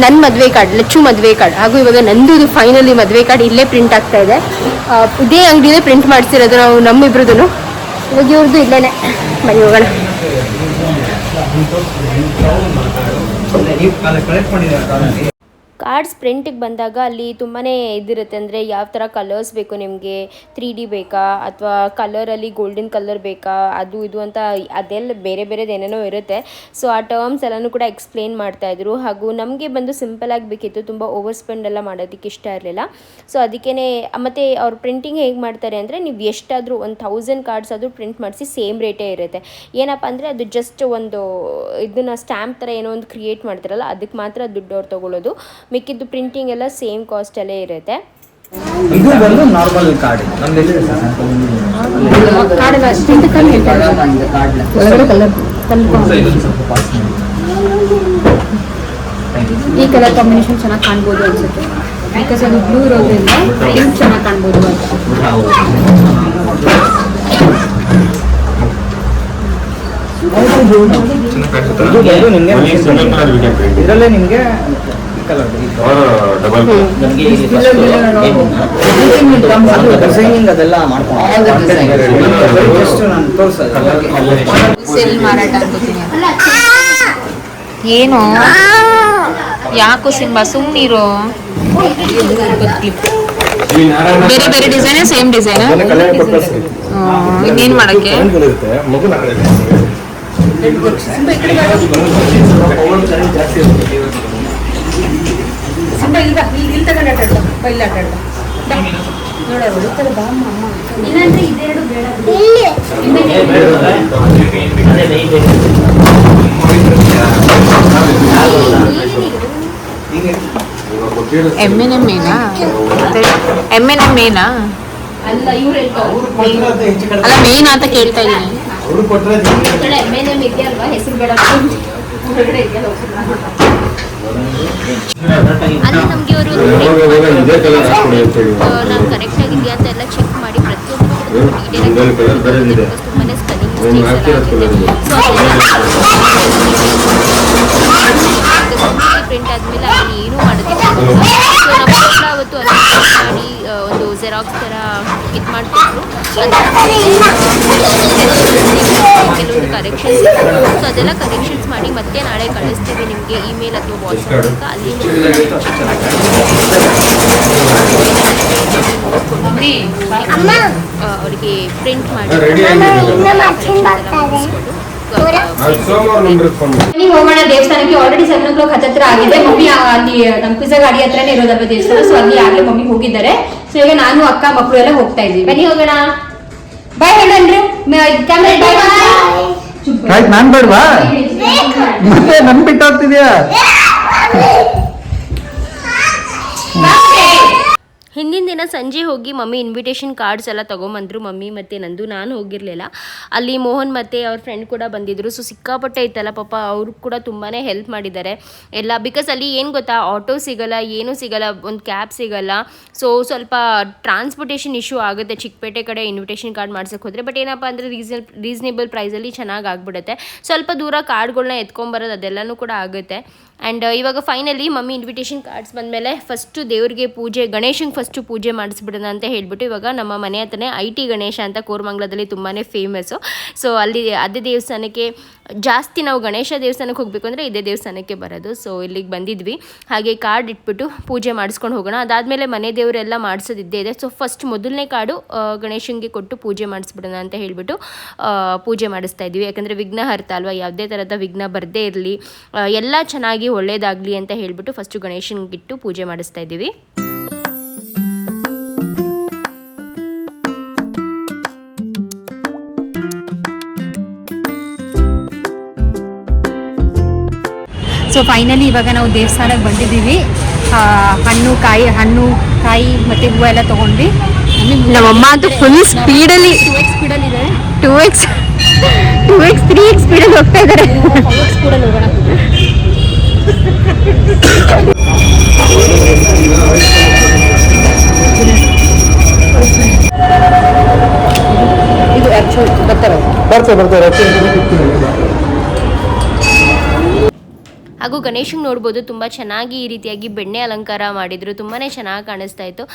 ನನ್ನ ಮದುವೆ ಕಾರ್ಡ್, ಲಚ್ಚು ಮದುವೆ ಕಾರ್ಡ್, ಹಾಗೂ ಇವಾಗ ನಂದು ಫೈನಲಿ ಮದುವೆ ಕಾರ್ಡ್ ಇಲ್ಲೇ ಪ್ರಿಂಟ್ ಆಗ್ತಾ ಇದೆ. ಇದೇ ಅಂಗಡಿಯೇ ಪ್ರಿಂಟ್ ಮಾಡಿಸಿರೋದು ನಾವು ನಮ್ಮಿಬ್ರದ್ದು. ಇವಾಗ ಇವ್ರದ್ದು ಇಲ್ಲೇ ಬನ್ನಿ ಹೋಗೋಣ. ಕಾರ್ಡ್ಸ್ ಪ್ರಿಂಟಿಗೆ ಬಂದಾಗ ಅಲ್ಲಿ ತುಂಬಾ ಇದಿರುತ್ತೆ. ಅಂದರೆ ಯಾವ ಥರ ಕಲರ್ಸ್ ಬೇಕು ನಿಮಗೆ, 3D ಬೇಕಾ ಅಥವಾ ಕಲರಲ್ಲಿ ಗೋಲ್ಡನ್ ಕಲರ್ ಬೇಕಾ, ಅದು ಇದು ಅಂತ ಅದೆಲ್ಲ ಬೇರೆ ಬೇರೆದು ಏನೇನೋ ಇರುತ್ತೆ. ಸೊ ಆ ಟರ್ಮ್ಸ್ ಎಲ್ಲನೂ ಕೂಡ ಎಕ್ಸ್ಪ್ಲೇನ್ ಮಾಡ್ತಾಯಿದ್ರು. ಹಾಗೂ ನಮಗೆ ಬಂದು ಸಿಂಪಲಾಗಿ ಬೇಕಿತ್ತು, ತುಂಬ ಓವರ್ ಸ್ಪೆಂಡ್ ಎಲ್ಲ ಮಾಡೋದಕ್ಕೆ ಇಷ್ಟ ಇರಲಿಲ್ಲ. ಸೊ ಅದಕ್ಕೇ ಮತ್ತು ಅವ್ರು ಪ್ರಿಂಟಿಂಗ್ ಹೇಗೆ ಮಾಡ್ತಾರೆ ಅಂದರೆ, ನೀವು ಎಷ್ಟಾದರೂ 1000 ಕಾರ್ಡ್ಸ್ ಆದರೂ ಪ್ರಿಂಟ್ ಮಾಡಿಸಿ ಸೇಮ್ ರೇಟೇ ಇರುತ್ತೆ. ಏನಪ್ಪ ಅಂದರೆ ಅದು ಜಸ್ಟ್ ಒಂದು ಇದನ್ನು ಸ್ಟ್ಯಾಂಪ್ ಥರ ಏನೋ ಒಂದು ಕ್ರಿಯೇಟ್ ಮಾಡ್ತಾರಲ್ಲ, ಅದಕ್ಕೆ ಮಾತ್ರ ದುಡ್ಡು ಅವ್ರು ತೊಗೊಳ್ಳೋದು. ಮಿಕ್ಕಿದ್ದು ಪ್ರಿಂಟಿಂಗ್ ಎಲ್ಲ ಸೇಮ್ ಕಾಸ್ಟಲ್ಲೇ ಇರುತ್ತೆ. ಇದು ಬಂದು ನಾರ್ಮಲ್ ಕಾರ್ಡ್ ಈ ಕಲರ್ ಕಾಂಬಿನೇಷನ್ ಚೆನ್ನಾಗಿ ಕಾಣ್ಬೋದು ಅನ್ಸುತ್ತೆ, ಬಿಕಾಸ್ ಅದು ಬ್ಲೂ ಇರೋದ್ರಿಂದ ಪಿಂಕ್ ಚೆನ್ನಾಗಿ ಕಾಣ್ಬೋದು ಅಂತ. ಇದರಲ್ಲೇ ನಿಮಗೆ ಕಲರ್ ಡಬಲ್ ನಮಗೆ ಡಿಸೈನಿಂಗ್ ಅದೆಲ್ಲ ಮಾಡ್ಕೊಂಡು ಜಸ್ಟ್ ನಾನು ತೋರಿಸೋದು ಸೆಲ್ ಮಾರಾಟ ಅನ್ಕೋತೀನಿ. ಏನು ಯಾಕೋ ಸಿಂಬಾ ಸುಮ್ಮನಿರೋ. ಬೇರೆ ಬೇರೆ ಡಿಸೈನ್ ಸೇಮ್ ಡಿಸೈನ್ ಇನ್ನೇನ್ ಮಾಡಕ್ಕೆ. M&M ಏನಾ? M&M ಏನಾ? ಅಲ್ಲ ಮೇನ್ ಅಂತ ಕೇಳ್ತಾ ಇದ್ದೀನಿ. ಅಲ್ಲಿ ನಮಗೆ ಅವರು ನಾವು ಕರೆಕ್ಟ್ ಆಗಿದೆಯಾ ಅಂತ ಎಲ್ಲ ಚೆಕ್ ಮಾಡಿ ಪ್ರತಿಯೊಂದು ತುಂಬಾನೇ ಸ್ಕನ್ನಿಂಗ್ ಪ್ರಿಂಟ್ ಆದಮೇಲೆ ಅಲ್ಲಿ ಏನೂ ಮಾಡೋದಿಲ್ಲ. ಸೊ ನಮ್ಮ ಕೂಡ ಅವತ್ತು ಅಲ್ಲಿ ಮಾಡಿ ಒಂದು ಜೆರಾಕ್ಸ್ ಥರ ಇದು ಮಾಡಿಕೊಟ್ರು. ಕೆಲವೊಂದು ಕರೆಕ್ಷನ್ಸ್ ಸೊ ಅದೆಲ್ಲ ಕರೆಕ್ಷನ್ಸ್ ಮಾಡಿ ಮತ್ತೆ ನಾಳೆ ಕಳಿಸ್ತೀವಿ ನಿಮಗೆ ಇಮೇಲ್ ಅಥವಾ ವಾಟ್ಸಪ್ ಮೂಲಕ. ಅಲ್ಲಿ ಅವರಿಗೆ ಪ್ರಿಂಟ್ ಮಾಡಿ ಹೋಗೋಣ ದೇವಸ್ಥಾನಕ್ಕೆ. ಆಲ್ರೆಡಿ 7 o'clock ಹತ್ತಿರ ಆಗಿದೆ. ಮಮ್ಮಿ ಅಲ್ಲಿ ನಮ್ಮ ಪಿಜ್ಜಾ ಗಾಡಿ ಹತ್ರನೇ ಇರೋದಲ್ವ ದೇವಸ್ಥಾನ, ಸೊ ಅಲ್ಲಿ ಆಗ್ಲೇ ಮಮ್ಮಿ ಹೋಗಿದ್ದಾರೆ. ಸೊ ಈಗ ನಾನು ಅಕ್ಕ ಮಕ್ಕಳು ಎಲ್ಲ ಹೋಗ್ತಾ ಇದ್ದೀವಿ. ಬನ್ನಿ ಹೋಗೋಣ. ಬಾಯ್ ಹೇಳನ್ರಿ ನಾನ್ ಬೇಡವಾ ಮತ್ತೆ ನನ್ ಬಿಟ್ಟು ಹೋಗ್ತಿದ್ಯಾ? ಹಿಂದಿನ ದಿನ ಸಂಜೆ ಹೋಗಿ ಮಮ್ಮಿ ಇನ್ವಿಟೇಷನ್ ಕಾರ್ಡ್ಸ್ ಎಲ್ಲ ತೊಗೊಂಬಂದರು ಮಮ್ಮಿ ಮತ್ತು ನಂದು. ನಾನು ಹೋಗಿರಲಿಲ್ಲ. ಅಲ್ಲಿ ಮೋಹನ್ ಮತ್ತು ಅವ್ರ ಫ್ರೆಂಡ್ ಕೂಡ ಬಂದಿದ್ದರು. ಸೊ ಸಿಕ್ಕಾಪಟ್ಟೆ ಇತ್ತಲ್ಲ ಪಾಪ, ಅವರು ಕೂಡ ತುಂಬಾ ಹೆಲ್ಪ್ ಮಾಡಿದ್ದಾರೆ ಎಲ್ಲ. ಬಿಕಾಸ್ ಅಲ್ಲಿ ಏನು ಗೊತ್ತಾ, ಆಟೋ ಸಿಗಲ್ಲ, ಏನೂ ಸಿಗಲ್ಲ, ಒಂದು ಕ್ಯಾಬ್ ಸಿಗಲ್ಲ. ಸೊ ಸ್ವಲ್ಪ ಟ್ರಾನ್ಸ್ಪೋರ್ಟೇಷನ್ ಇಶ್ಯೂ ಆಗುತ್ತೆ ಚಿಕ್ಕಪೇಟೆ ಕಡೆ ಇನ್ವಿಟೇಷನ್ ಕಾರ್ಡ್ ಮಾಡ್ಸೋಕೆ ಹೋದರೆ. ಬಟ್ ಏನಪ್ಪ ಅಂದರೆ ರೀಸನೇಬಲ್ ಪ್ರೈಸಲ್ಲಿ ಚೆನ್ನಾಗಿ ಆಗಿಬಿಡುತ್ತೆ. ಸ್ವಲ್ಪ ದೂರ ಕಾರ್ಡ್ಗಳನ್ನ ಎತ್ಕೊಂಬರೋದು ಅದೆಲ್ಲನೂ ಕೂಡ ಆಗುತ್ತೆ. ಆ್ಯಂಡ್ ಇವಾಗ ಫೈನಲಿ ಮಮ್ಮಿ ಇನ್ವಿಟೇಷನ್ ಕಾರ್ಡ್ಸ್ ಬಂದಮೇಲೆ ಫಸ್ಟು ದೇವ್ರಿಗೆ ಪೂಜೆ, ಗಣೇಶಂಗೆ ಫಸ್ಟು ಪೂಜೆ ಮಾಡಿಸ್ಬಿಡೋಣ ಅಂತ ಹೇಳ್ಬಿಟ್ಟು ಇವಾಗ ನಮ್ಮ ಮನೆ ಹತ್ರನೇ IT ಗಣೇಶ ಅಂತ ಕೋರಮಂಗಲದಲ್ಲಿ ತುಂಬಾ ಫೇಮಸ್ಸು. ಸೊ ಅಲ್ಲಿ ಅದೇ ದೇವಸ್ಥಾನಕ್ಕೆ ಜಾಸ್ತಿ ನಾವು ಗಣೇಶ ದೇವಸ್ಥಾನಕ್ಕೆ ಹೋಗಬೇಕು ಅಂದರೆ ಇದೇ ದೇವಸ್ಥಾನಕ್ಕೆ ಬರೋದು. ಸೊ ಇಲ್ಲಿಗೆ ಬಂದಿದ್ವಿ. ಹಾಗೆ ಕಾರ್ಡ್ ಇಟ್ಬಿಟ್ಟು ಪೂಜೆ ಮಾಡಿಸ್ಕೊಂಡು ಹೋಗೋಣ. ಅದಾದಮೇಲೆ ಮನೆ ದೇವರೆಲ್ಲ ಮಾಡಿಸೋದಿದ್ದೇ ಇದೆ. ಸೊ ಫಸ್ಟ್ ಮೊದಲನೇ ಕಾರ್ಡು ಗಣೇಶನಿಗೆ ಕೊಟ್ಟು ಪೂಜೆ ಮಾಡಿಸ್ಬಿಡೋಣ ಅಂತ ಹೇಳ್ಬಿಟ್ಟು ಪೂಜೆ ಮಾಡಿಸ್ತಾ ಇದ್ವಿ. ಯಾಕಂದರೆ ವಿಘ್ನಹರ್ತ ಅಲ್ವಾ, ಯಾವುದೇ ಥರದ ವಿಘ್ನ ಬರದೇ ಇರಲಿ, ಎಲ್ಲ ಚೆನ್ನಾಗಿ ಒಳ್ಳೇದಾಗಲಿ ಅಂತ ಹೇಳ್ಬಿಟ್ಟು ಫಸ್ಟು ಗಣೇಶನಿಗಿಟ್ಟು ಪೂಜೆ ಮಾಡಿಸ್ತಾ ಇದ್ದೀವಿ. ಸೊ ಫೈನಲಿ ಇವಾಗ ನಾವು ದೇವಸ್ಥಾನಕ್ಕೆ ಬಂದಿದ್ದೀವಿ. ಹಣ್ಣು ಕಾಯಿ ಮತ್ತು ಹೂವು ಎಲ್ಲ ತೊಗೊಂಡ್ವಿ. ನಮ್ಮಮ್ಮ ಅಂತೂ ಫುಲ್ ಸ್ಪೀಡಲ್ಲಿ 2x ಸ್ಪೀಡಲ್ಲಿ ಇದೆ. 2x 3x ಸ್ಪೀಡಲ್ಲಿ ಹೋಗ್ತಾ ಇದ್ದಾರೆ. ಸ್ಪೀಡಲ್ಲಿ ಹೋಗೋಣ. ಇದು ಬರ್ತಾರೆ. ಹಾಗೂ ಗಣೇಶಂಗೆ ನೋಡ್ಬೋದು ತುಂಬ ಚೆನ್ನಾಗಿ ಈ ರೀತಿಯಾಗಿ ಬೆಣ್ಣೆ ಅಲಂಕಾರ ಮಾಡಿದ್ರು. ತುಂಬಾ ಚೆನ್ನಾಗಿ ಕಾಣಿಸ್ತಾ ಇತ್ತು.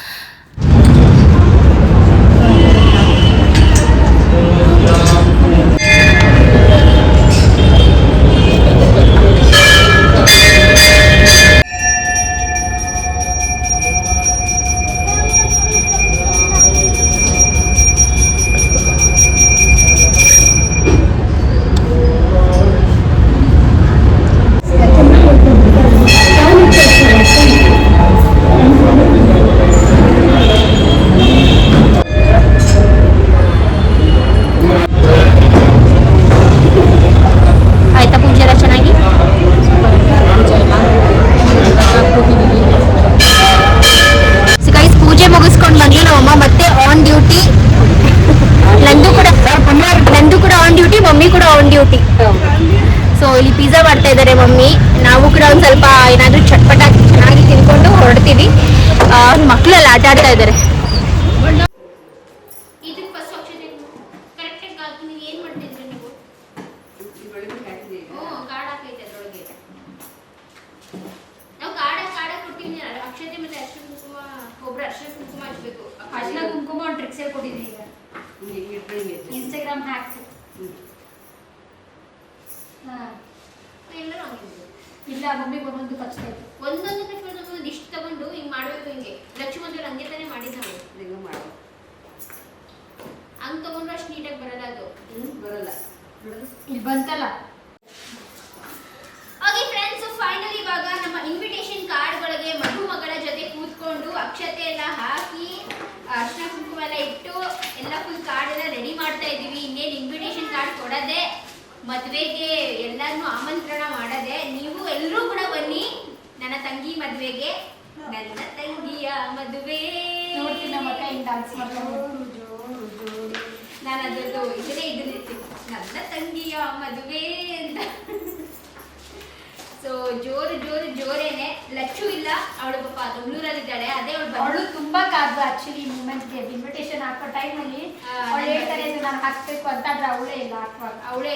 ಸೊ ಇಲ್ಲಿ ಪಿಜ್ಜಾ ಮಾಡ್ತಾ ಇದ್ದಾರೆ ಮಮ್ಮಿ. ನಾವು ಕೂಡ ಒಂದು ಸ್ವಲ್ಪ ಏನಾದರೂ ಚಟ್ಪಟ ಚೆನ್ನಾಗಿ ತಿನ್ಕೊಂಡು ಹೊರಡ್ತೀವಿ. ಮಕ್ಕಳೆಲ್ಲ ಆಟ ಆಡ್ತಾ ಇದ್ದಾರೆ. ಕಾರ್ಡ್ ಅರ್ಶಿನ ಕುಂಕುಮ ಒಂದು ಟ್ರಿಕ್ಸ್ ಹೇಳ್ಕೊಟ್ಟಿದ್ದೀನಿ ಈಗ ಇನ್ಸ್ಟಾಗ್ರಾಮ್ ಹ್ಯಾಕ್ಸ್. ಇಲ್ಲ ಮಮ್ಮಿಗೆ ಒಂದೊಂದು ಕಷ್ಟ ಆಯ್ತು. ಒಂದೊಂದು ಇಷ್ಟು ತಗೊಂಡು ಹಿಂಗ್ ಮಾಡ್ಬೇಕು. ಹಿಂಗೆ ಲಕ್ಷ್ಮಣ ಹಂಗೆ ತಾನೇ ಮಾಡಿದ್ ನಾವು. ಹಂಗ್ ತಗೊಂಡ್ರು ಅಷ್ಟು ನೀಟಾಗಿ ಬರಲ್ಲ ಅದು. ಬರಲ್ಲ. ಇಲ್ಲಿ ಬಂತಲ್ಲ. ಓಕೆ ಫ್ರೆಂಡ್ಸ್, ಫೈನಲಿ ಇವಾಗ ನಮ್ಮ ಇನ್ವಿಟೇಷನ್ ಕಾರ್ಡ್ಗಳಿಗೆ ಮಗಳ ಜೊತೆ ಕೂತ್ಕೊಂಡು ಅಕ್ಷತೆ ಎಲ್ಲ ಹಾಕಿ ಅರ್ಶಿನ ಕುಂಕುಮ ಎಲ್ಲ ಇಟ್ಟು ಎಲ್ಲ ಫುಲ್ ಕಾರ್ಡ್ ಎಲ್ಲ ರೆಡಿ ಮಾಡ್ತಾ ಇದೀವಿ. ಇನ್ನೇನು ಇನ್ವಿಟೇಷನ್ ಕಾರ್ಡ್ ಕೊಡೋದೆ, ಮದುವೆಗೆ ಎಲ್ಲರನ್ನೂ ಆಮಂತ್ರಣ ಮಾಡದೆ. ನೀವು ಎಲ್ಲರೂ ಕೂಡ ಬನ್ನಿ ನನ್ನ ತಂಗಿ ಮದುವೆಗೆ. ನನ್ನ ತಂಗಿಯ ಮದುವೆ ನೋಡ್ತೀನಿ ನಮ್ಮ ಅಕ್ಕ ಹಿಂಗೆ ಡಾನ್ಸ್ ಮಾಡ್ಕೊಂಡು. ನಾನು ಅದರದ್ದು ಇದನ್ನಿರ್ತೀನಿ, ನನ್ನ ತಂಗಿಯ ಮದುವೆ ಅಂತ. ಸೊ ಜೋರೇನೆ. ಲಚ್ಚು ಇಲ್ಲ, ಅವಳು ಪಾಪ ಬೆಂಗಳೂರಲ್ಲಿದ್ದಾಳೆ. ಅದೇ ಅವಳು ತುಂಬಾ ಕಾದು ಆಕ್ಚುಲಿ ಮೂಮೆಂಟ್ಗೆ ಇನ್ವಿಟೇಷನ್ ಹಾಕೋ ಟೈಮಲ್ಲಿ ಅವಳು ಹೇಳ್ತಾರೆ ಇದು ನಾನು ಹಾಕ್ಬೇಕು ಅಂತ. ಆದ್ರೆ ಅವಳೇ ಇಲ್ಲ ಹಾಕುವಾಗ. ಅವಳು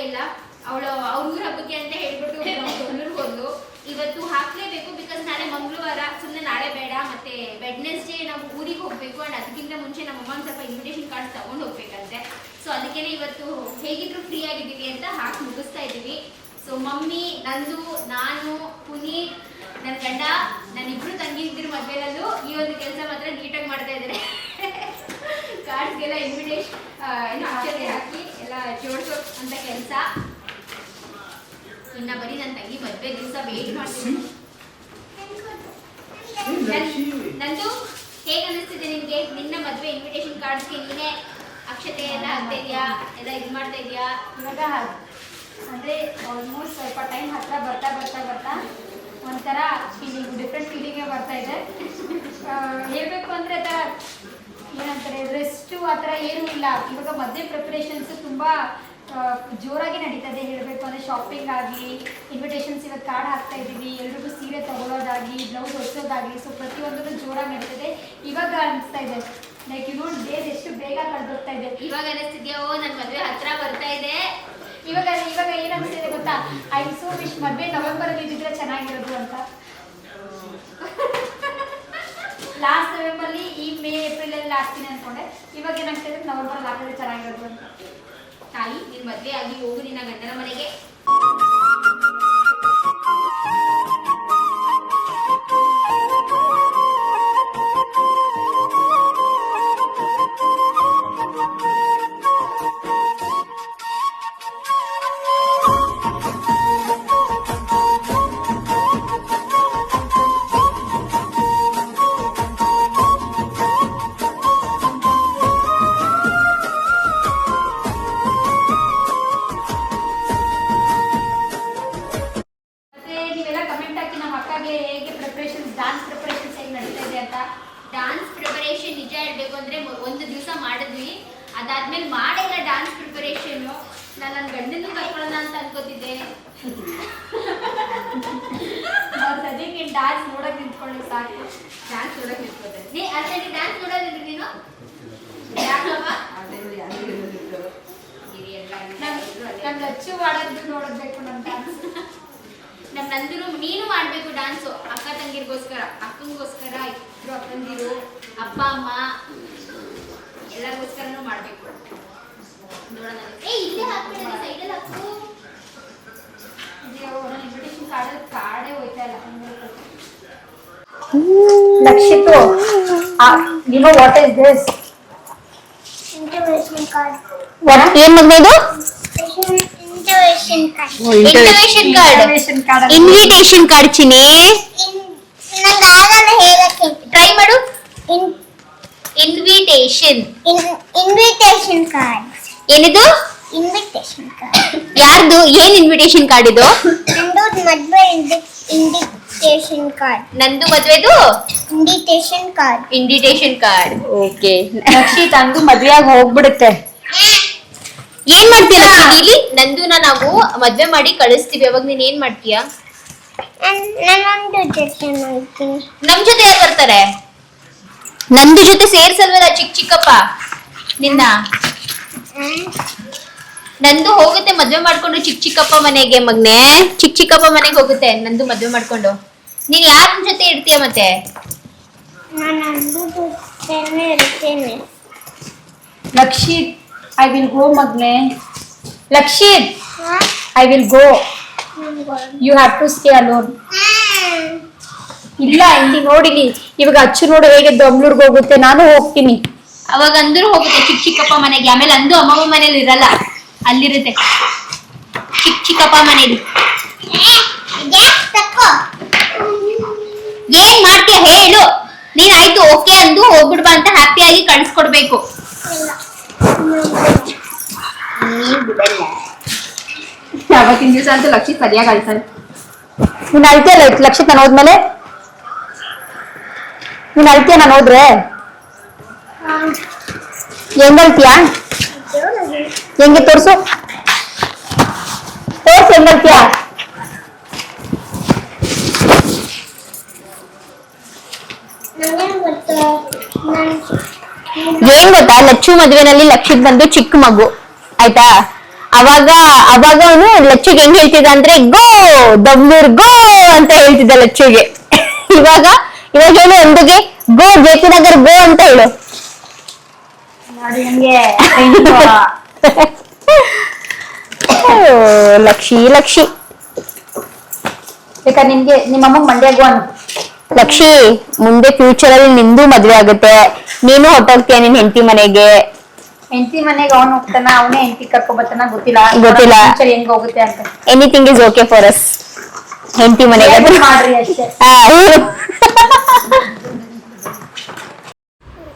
ಅವ್ರ ಊರ ಹಬ್ಬಕ್ಕೆ ಅಂತ ಹೇಳ್ಬಿಟ್ಟು ಬೆಂಗಳೂರಿಗೆ ಹೋದ್ಲು. ಇವತ್ತು ಹಾಕ್ಲೇಬೇಕು ಬಿಕಾಸ್ ನಾಳೆ ಮಂಗಳವಾರ, ಸುಮ್ಮನೆ ನಾಳೆ ಬೇಡ. ಮತ್ತೆ ವೆಡ್ನೆಸ್ಡೇ ನಾವು ಊರಿಗೆ ಹೋಗ್ಬೇಕು. ಅಂಡ್ ಅದಕ್ಕಿಂತ ಮುಂಚೆ ನಮ್ಮ ಅಮ್ಮ ಸ್ವಲ್ಪ ಇನ್ವಿಟೇಷನ್ ಕಾರ್ಡ್ ತಗೊಂಡು ಹೋಗ್ಬೇಕಂತೆ. ಸೊ ಅದಕ್ಕೇನೆ ಇವತ್ತು ಹೇಗಿದ್ರು ಫ್ರೀ ಆಗಿದ್ದೀವಿ ಅಂತ ಹಾಕಿ ಮುಗಿಸ್ತಾ ಇದ್ದೀವಿ. ಸೊ ಮಮ್ಮಿ, ನಂದು, ನಾನು, ಪುನೀತ್, ನನ್ನ ಗಂಡ, ನನ್ನಿಬ್ರು ತಂಗಿದ್ರು ಮದುವೆನಲ್ಲೂ ಈ ಒಂದು ಕೆಲಸ ಮಾತ್ರ ನೀಟಾಗಿ ಮಾಡ್ತಾ ಇದ್ದಾರೆ. ಕಾರ್ಡ್ಸ್ಗೆಲ್ಲ ಇನ್ವಿಟೇಷನ್ ಅಕ್ಷತೆ ಹಾಕಿ ಎಲ್ಲ ಜೋಡಿಸೋ ಅಂತ ಕೆಲಸ. ಇನ್ನ ಬರೀ ನನ್ನ ತಂಗಿ ಮದುವೆ ದಿವಸ ವೇಟ್ ಮಾಡ್ತೀನಿ. ನಂದು ಹೇಗೆ ಅನಿಸ್ತಿದೆ ನಿನ್ಗೆ? ನಿನ್ನ ಮದುವೆ ಇನ್ವಿಟೇಷನ್ ಕಾರ್ಡ್ಸ್ಗೆ ನೀನೇ ಅಕ್ಷತೆ ಎಲ್ಲ ಹಾಕ್ತಾ ಇದೆಯಾ, ಎಲ್ಲ ಇದು ಮಾಡ್ತಾ ಇದೆಯಾ? ಇವಾಗ ಅಂದರೆ ಆಲ್ಮೋಸ್ಟ್ ಸ್ವಲ್ಪ ಟೈಮ್ ಹತ್ರ ಬರ್ತಾ ಒಂಥರ ಫೀಲಿಂಗ್, ಡಿಫ್ರೆಂಟ್ ಫೀಲಿಂಗೇ ಬರ್ತಾ ಇದೆ. ಹೇಳಬೇಕು ಅಂದರೆ ಆ ಥರ ಏನಂತಾರೆ ರೆಸ್ಟು ಆ ಥರ ಏನೂ ಇಲ್ಲ. ಇವಾಗ ಮದುವೆ ಪ್ರಿಪ್ರೇಷನ್ಸು ತುಂಬ ಜೋರಾಗಿ ನಡೀತದೆ. ಹೇಳಬೇಕು ಅಂದರೆ ಶಾಪಿಂಗ್ ಆಗಲಿ, ಇನ್ವಿಟೇಷನ್ಸ್ ಇವತ್ತು ಕಾರ್ಡ್ ಹಾಕ್ತಾ ಇದ್ದೀವಿ, ಎಲ್ರಿಗೂ ಸೀರೆ ತೊಗೊಳೋದಾಗಲಿ, ಬ್ಲೌಸ್ ಹೊಸೋದಾಗಲಿ, ಸೊ ಪ್ರತಿಯೊಂದೂ ಜೋರಾಗಿ ನಡೀತದೆ. ಇವಾಗ ಅನಿಸ್ತಾ ಇದೆ ಲೈಕ್ ಡೇಸ್ ಎಷ್ಟು ಬೇಗ ಕಳೆದೋಗ್ತಾ ಇದೆ. ಇವಾಗ ಅನಿಸ್ತಿದ್ಯಾ ಓ ನನ್ನ ಮದುವೆ ಹತ್ರ ಬರ್ತಾ ಇದೆ? ಇವಾಗ ಏನು ಅನಿಸ್ತಿದೆ ಗೊತ್ತಾ? ಐ ಸೋ ವಿಶ್ ಮದುವೆ ನವೆಂಬರಲ್ಲಿ ಇದ್ದಿದ್ರೆ ಚೆನ್ನಾಗಿರೋದು ಅಂತ. ಲಾಸ್ಟ್ ನವೆಂಬರ್ಲಿ ಈ ಮೇ ಏಪ್ರಿಲಲ್ಲಿ ಆಗ್ತೀನಿ ಅಂದ್ಕೊಂಡೆ. ಇವಾಗ ಏನಾಗ್ತಿದೆ ನವೆಂಬರಲ್ಲಿ ಹಾಕಿದ್ರೆ ಚೆನ್ನಾಗಿರೋದು ಅಂತ. ತಾಯಿ, ನಿನ್ನ ಮದುವೆ ಆಗಿ ಹೋಗು ನಿನ್ನ ಗಂಡನ ಮನೆಗೆ. ಡಾನ್ಸ್ ಪ್ರಿಪರೇಷನ್ ನಿಜ ಹೇಳ್ಬೇಕು ಅಂದ್ರೆ ಒಂದು ದಿವಸ ಮಾಡಿದ್ವಿ, ಅದಾದ್ಮೇಲೆ ಮಾಡಿಲ್ಲ ಡಾನ್ಸ್ ಪ್ರಿಪರೇಷನ್. ನಾನು ನನ್ನ ಗಂಡನ್ನು ಕರ್ಕೊಳ್ಳೋಣ ಅಂತ ಅನ್ಕೋತಿದ್ದೆ. ಸದ್ಯಕ್ಕೆ ಡಾನ್ಸ್ ನೋಡಕ್ ನಿಂತ್ಕೊಳ್ಳಿ ಸಾಕು. ಡ್ಯಾನ್ಸ್ ನೋಡಕ್ ನಿಂತ್ಕೋತಾರೆ ನೀ ಅಷ್ಟೇ. ಡ್ಯಾನ್ಸ್ ನೋಡೋದಿಲ್ಲ ನೀನು? ಯಾಕಮ್ಮ? ನಮ್ ಲಚ್ಚು ಮಾಡೋದು ನೋಡಬೇಕು ನಮ್ ಡಾನ್ಸ್. ನಮ್ಮ ನಂದಿರು ನೀನು ಮಾಡ್ಬೇಕು ಡ್ಯಾನ್ಸು, ಅಕ್ಕ ತಂಗಿರ್ಗೋಸ್ಕರ, ಅಕ್ಕಂಗೋಸ್ಕರ, ಇಬ್ರು ಅಕ್ಕಂದಿರು, ಅಪ್ಪ ಅಮ್ಮ ಎಲ್ಲರಿಗೋಸ್ಕರನೂ ಮಾಡ್ಬೇಕು. ನೋಡೋಣ. ಇಲ್ಲೇ ಹಾಕ್ಬೇಡ, ಸೈಡಲ್ಲಿ ಹಾಕು. ಇನ್ವಿಟೇಷನ್ ಕಾರ್ಡೇ ಹೋಯ್ತಾ ಇಲ್ಲ. ಲಕ್ಷಿತು, you know what is this? Invitation card. What? ಏನ್ ಮಗ್ನೆ ಇದು? Invitation card. Invitation card Chini. ನಂಗಾಗಲ್ಲ ಹೇಳಕ್ಕೆ. ಟ್ರೈ ಮಾಡು. Invitation card. ಏನಿದು? Invitation card. ಯಾರ್ದು? ಏನ್ ಇನ್ವಿಟೇಷನ್ ಕಾರ್ಡ್ ಇದು? ನಂದು ಮದ್ವೆ invitation card. ನಂದು ಮದ್ವೆದು invitation card. ಓಕೆ. ಲಕ್ಷಿತ್ ಅಂದು ಮದ್ವೆಯಾಗಿ ಹೋಗ್ಬಿಡುತ್ತೆ. ಏನ್ ಮಾಡ್ತೀಯ ಇಲ್ಲಿ? ನಂದುನ ನಾವು ಮದ್ವೆ ಮಾಡಿ ಕಳಿಸ್ತೀವಿ. ಅವಾಗ ನೀನ್ ಏನ್ ಮಾಡ್ತೀಯಾ? ನಾನೊಂದು ಜೊತೆ ಮಾಡ್ತೀನಿ. ನಮ್ ಜೊತೆ ಯಾರು ಬರ್ತಾರೆ? ನಂದು ಜೊತೆ ಸೇರ್ಸಲ್ವಲ್ಲ ಚಿಕ್ಕಪ್ಪ ನಿನ್ನ. ನಂದು ಹೋಗುತ್ತೆ ಮದ್ವೆ ಮಾಡ್ಕೊಂಡು ಚಿಕ್ಕಪ್ಪ ಮನೆಗೆ. ಮಗ್ನೆ ಚಿಕ್ಕಪ್ಪ ಮನೆಗೆ ಹೋಗುತ್ತೆ ನಂದು ಮದ್ವೆ ಮಾಡ್ಕೊಂಡು. ನೀನ್ ಯಾರ ಜೊತೆ ಇರ್ತೀಯ ಮತ್ತೆ? ನಾನು Ten. Lakshit I will go ಮಗ್ನೆ. Lakshit Huh? I will go. I'm going. You have to stay alone. ಇಲ್ಲ ಇಲ್ಲಿ ನೋಡಿಲಿ, ಇವಾಗ ಅಚ್ಚು ನೋಡು ಹೇಗೆ ಬೆಂಗಳೂರಿಗೆ ಹೋಗುತ್ತೆ, ನಾನು ಹೋಗ್ತೀನಿ. ಅವಾಗ ಅಂದ್ರೂ ಹೋಗುತ್ತೆ ಚಿಕ್ಕಪ್ಪ ಮನೆಗೆ, ಆಮೇಲೆ ಅಂದು ಅಮ್ಮಮ್ಮ ಮನೇಲಿ ಇರಲ್ಲ, ಅಲ್ಲಿರುತ್ತೆ ಚಿಕ್ಕಪ್ಪ ಮನೇಲಿ. ಏನ್ ಮಾಡ್ತೀಯ ಹೇಳು ನೀನ್? ಆಯ್ತು ಓಕೆ ಅಂದು ಹೋಗ್ಬಿಡ್ಬಾ ಅಂತ ಹ್ಯಾಪಿಯಾಗಿ ಕಳ್ಸ್ಕೊಡ್ಬೇಕು. ಅವತ್ತಿನ ದಿವಸ ಅಂತೂ ಲಕ್ಷಿತ್ ಸರಿಯಾಗಿ ಅಳ್ತಾನೆ. ನೀನ್ ಅಳ್ತೀಯಲ್ಲ ಲಕ್ಷಿತ್ ನಾನು ಹೋದ್ಮೇಲೆ? ನೀನ್ ಅಳ್ತೀಯ ನಾನು ಹೋದ್ರೆ? ಹೆಂಗ್ ಅಳ್ತೀಯ? ಹೆಂಗೆ ತೋರ್ಸು, ಹೆಂಗ್ ಅಳ್ತೀಯ? ಏನ್ ಗೊತ್ತಾ, ಲಚ್ಚು ಮದ್ವೆನಲ್ಲಿ ಲಕ್ಷಿತ್ ಬಂದು ಚಿಕ್ಕ ಮಗು ಆಯ್ತಾ, ಅವಾಗ ಅವನು ಲಚ್ಚುಗೆ ಹೆಂಗ್ ಹೇಳ್ತಿದ್ದ ಅಂದ್ರೆ ಗೋ ದಮ್ನೂರ್ ಗೋ ಅಂತ ಹೇಳ್ತಿದ್ದ ಲಚ್ಚುಗೆ. ಇವಾಗ ಹೇಳು ಒಂದಿಗೆ ಗೋ ಜೆ.ಪಿ. ನಗರ್ ಗೋ ಅಂತ ಹೇಳು. ಲಕ್ಷಿ ಬೇಕಾದ್ರೆ ನಿಮ್ಗೆ ನಿಮ್ಮಮ್ಮ ಮಂಡ್ಯ ಗೋ ಅನ್ನು. ಲಕ್ಷಿ, ಮುಂದೆ ಫ್ಯೂಚರ್ ಅಲ್ಲಿ ನಿಂದು ಮದ್ವೆ ಆಗುತ್ತೆ, ನೀನು ಹೊಟ್ಟೋಗ್ತೀಯ ನಿನ್ ಹೆಂಡತಿ ಮನೆಗೆ. ಹೆಂಡತಿ ಮನೆಗೆ ಅವನು ಹೋಗ್ತಾನ, ಅವನೇ ಹೆಂಡತಿ ಕರ್ಕೊ ಬರ್ತಾನ, ಗೊತ್ತಿಲ್ಲ Future ಹೆಂಗ್ ಹೋಗುತ್ತೆ ಅಂತ. Anything is okay for us. ಹೆಂಡತಿ ಮನೆಗೆ ಮಾಡ್ರಿ ಅಷ್ಟೇ.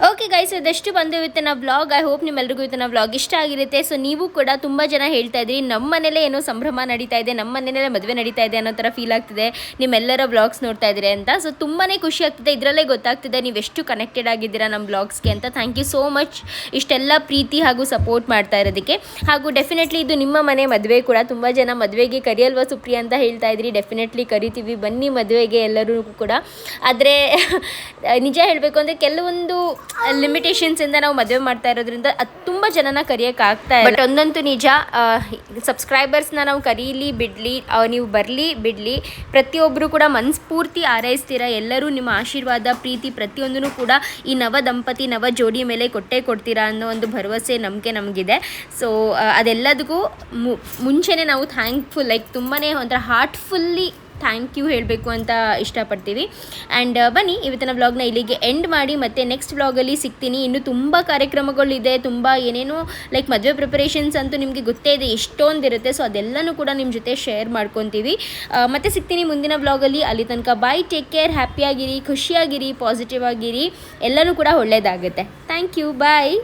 ಓಕೆ ಗೈಸ್, ಇದಷ್ಟು ಬಂದು ಇವತ್ತಿನ ವ್ಲಾಗ್. ಐ ಹೋಪ್ ನಿಮ್ಮೆಲ್ಲರಿಗೂ ಇವತ್ತಿನ ವ್ಲಾಗ್ ಇಷ್ಟ ಆಗಿರುತ್ತೆ. ಸೊ ನೀವು ಕೂಡ ತುಂಬ ಜನ ಹೇಳ್ತಾ ಇದ್ರಿ ನಮ್ಮ ಮನೇಲೇ ಏನೋ ಸಂಭ್ರಮ ನಡೀತಾ ಇದೆ, ನಮ್ಮ ಮನೇಲೇ ಮದುವೆ ನಡೀತಾ ಇದೆ ಅನ್ನೋ ಥರ ಫೀಲ್ ಆಗ್ತಿದೆ ನಿಮ್ಮೆಲ್ಲರ ವ್ಲಾಗ್ಸ್ ನೋಡ್ತಾ ಇದ್ದೀರಿ ಅಂತ. ಸೊ ತುಂಬಾ ಖುಷಿ ಆಗ್ತಿದೆ, ಇದರಲ್ಲೇ ಗೊತ್ತಾಗ್ತಿದೆ ನೀವು ಎಷ್ಟು ಕನೆಕ್ಟೆಡ್ ಆಗಿದ್ದೀರಾ ನಮ್ಮ ವ್ಲಾಗ್ಸ್ಗೆ ಅಂತ. ಥ್ಯಾಂಕ್ ಯು ಸೋ ಮಚ್ ಇಷ್ಟೆಲ್ಲ ಪ್ರೀತಿ ಹಾಗೂ ಸಪೋರ್ಟ್ ಮಾಡ್ತಾ ಇರೋದಕ್ಕೆ. ಹಾಗೂ ಡೆಫಿನೆಟ್ಲಿ ಇದು ನಿಮ್ಮ ಮನೆ ಮದುವೆ ಕೂಡ. ತುಂಬ ಜನ ಮದುವೆಗೆ ಕರಿಯಲ್ವಾ ಸುಪ್ರಿಯಾ ಅಂತ ಹೇಳ್ತಾ ಇದ್ರಿ. ಡೆಫಿನೆಟ್ಲಿ ಕರಿತೀವಿ, ಬನ್ನಿ ಮದುವೆಗೆ ಎಲ್ಲರೂ ಕೂಡ. ಆದರೆ ನಿಜ ಹೇಳಬೇಕು ಅಂದರೆ ಕೆಲವೊಂದು ಲಿಮಿಟೇಷನ್ಸಿಂದ ನಾವು ಮದುವೆ ಮಾಡ್ತಾ ಇರೋದ್ರಿಂದ ಅದು ತುಂಬ ಜನನ ಕರೆಯೋಕ್ಕಾಗ್ತಾ ಇಲ್ಲ. ಬಟ್ ಒಂದಂತೂ ನಿಜ, ಸಬ್ಸ್ಕ್ರೈಬರ್ಸ್ನ ನಾವು ಕರೀಲಿ ಬಿಡಲಿ, ನೀವು ಬರಲಿ ಬಿಡಲಿ, ಪ್ರತಿಯೊಬ್ಬರು ಕೂಡ ಮನಸ್ಫೂರ್ತಿ ಹಾರೈಸ್ತೀರಾ. ಎಲ್ಲರೂ ನಿಮ್ಮ ಆಶೀರ್ವಾದ ಪ್ರೀತಿ ಪ್ರತಿಯೊಂದೂ ಕೂಡ ಈ ನವ ದಂಪತಿ ನವ ಜೋಡಿ ಮೇಲೆ ಕೊಡ್ತೀರಾ ಅನ್ನೋ ಒಂದು ಭರವಸೆ ನಂಬಿಕೆ ನಮಗಿದೆ. ಸೊ ಅದೆಲ್ಲದಕ್ಕೂ ಮುಂಚೆನೇ ನಾವು ಥ್ಯಾಂಕ್ಫುಲ್, ಲೈಕ್ ತುಂಬಾ ಒಂಥರ ಹಾರ್ಟ್ಫುಲ್ಲಿ ಥ್ಯಾಂಕ್ ಯು ಹೇಳಬೇಕು ಅಂತ ಇಷ್ಟಪಡ್ತೀವಿ. ಆ್ಯಂಡ್ ಬನ್ನಿ ಇವತ್ತಿನ ವ್ಲಾಗ್ನ ಇಲ್ಲಿಗೆ ಎಂಡ್ ಮಾಡಿ ಮತ್ತೆ ನೆಕ್ಸ್ಟ್ ವ್ಲಾಗಲ್ಲಿ ಸಿಗ್ತೀನಿ. ಇನ್ನೂ ತುಂಬ ಕಾರ್ಯಕ್ರಮಗಳಿದೆ, ತುಂಬ ಏನೇನೋ ಲೈಕ್ ಮದುವೆ ಪ್ರಿಪರೇಷನ್ಸ್ ಅಂತೂ ನಿಮಗೆ ಗೊತ್ತೇ ಇದೆ, ಎಷ್ಟೊಂದಿರುತ್ತೆ. ಸೊ ಅದೆಲ್ಲನೂ ಕೂಡ ನಿಮ್ಮ ಜೊತೆ ಶೇರ್ ಮಾಡ್ಕೊತೀವಿ. ಮತ್ತೆ ಸಿಗ್ತೀನಿ ಮುಂದಿನ ವ್ಲಾಗಲ್ಲಿ. ಅಲ್ಲಿ ತನಕ ಬಾಯ್, ಟೇಕ್ ಕೇರ್, ಹ್ಯಾಪಿಯಾಗಿರಿ, ಖುಷಿಯಾಗಿರಿ, ಪಾಸಿಟಿವ್ ಆಗಿರಿ, ಎಲ್ಲನೂ ಕೂಡ ಒಳ್ಳೆಯದಾಗುತ್ತೆ. Thank you, bye.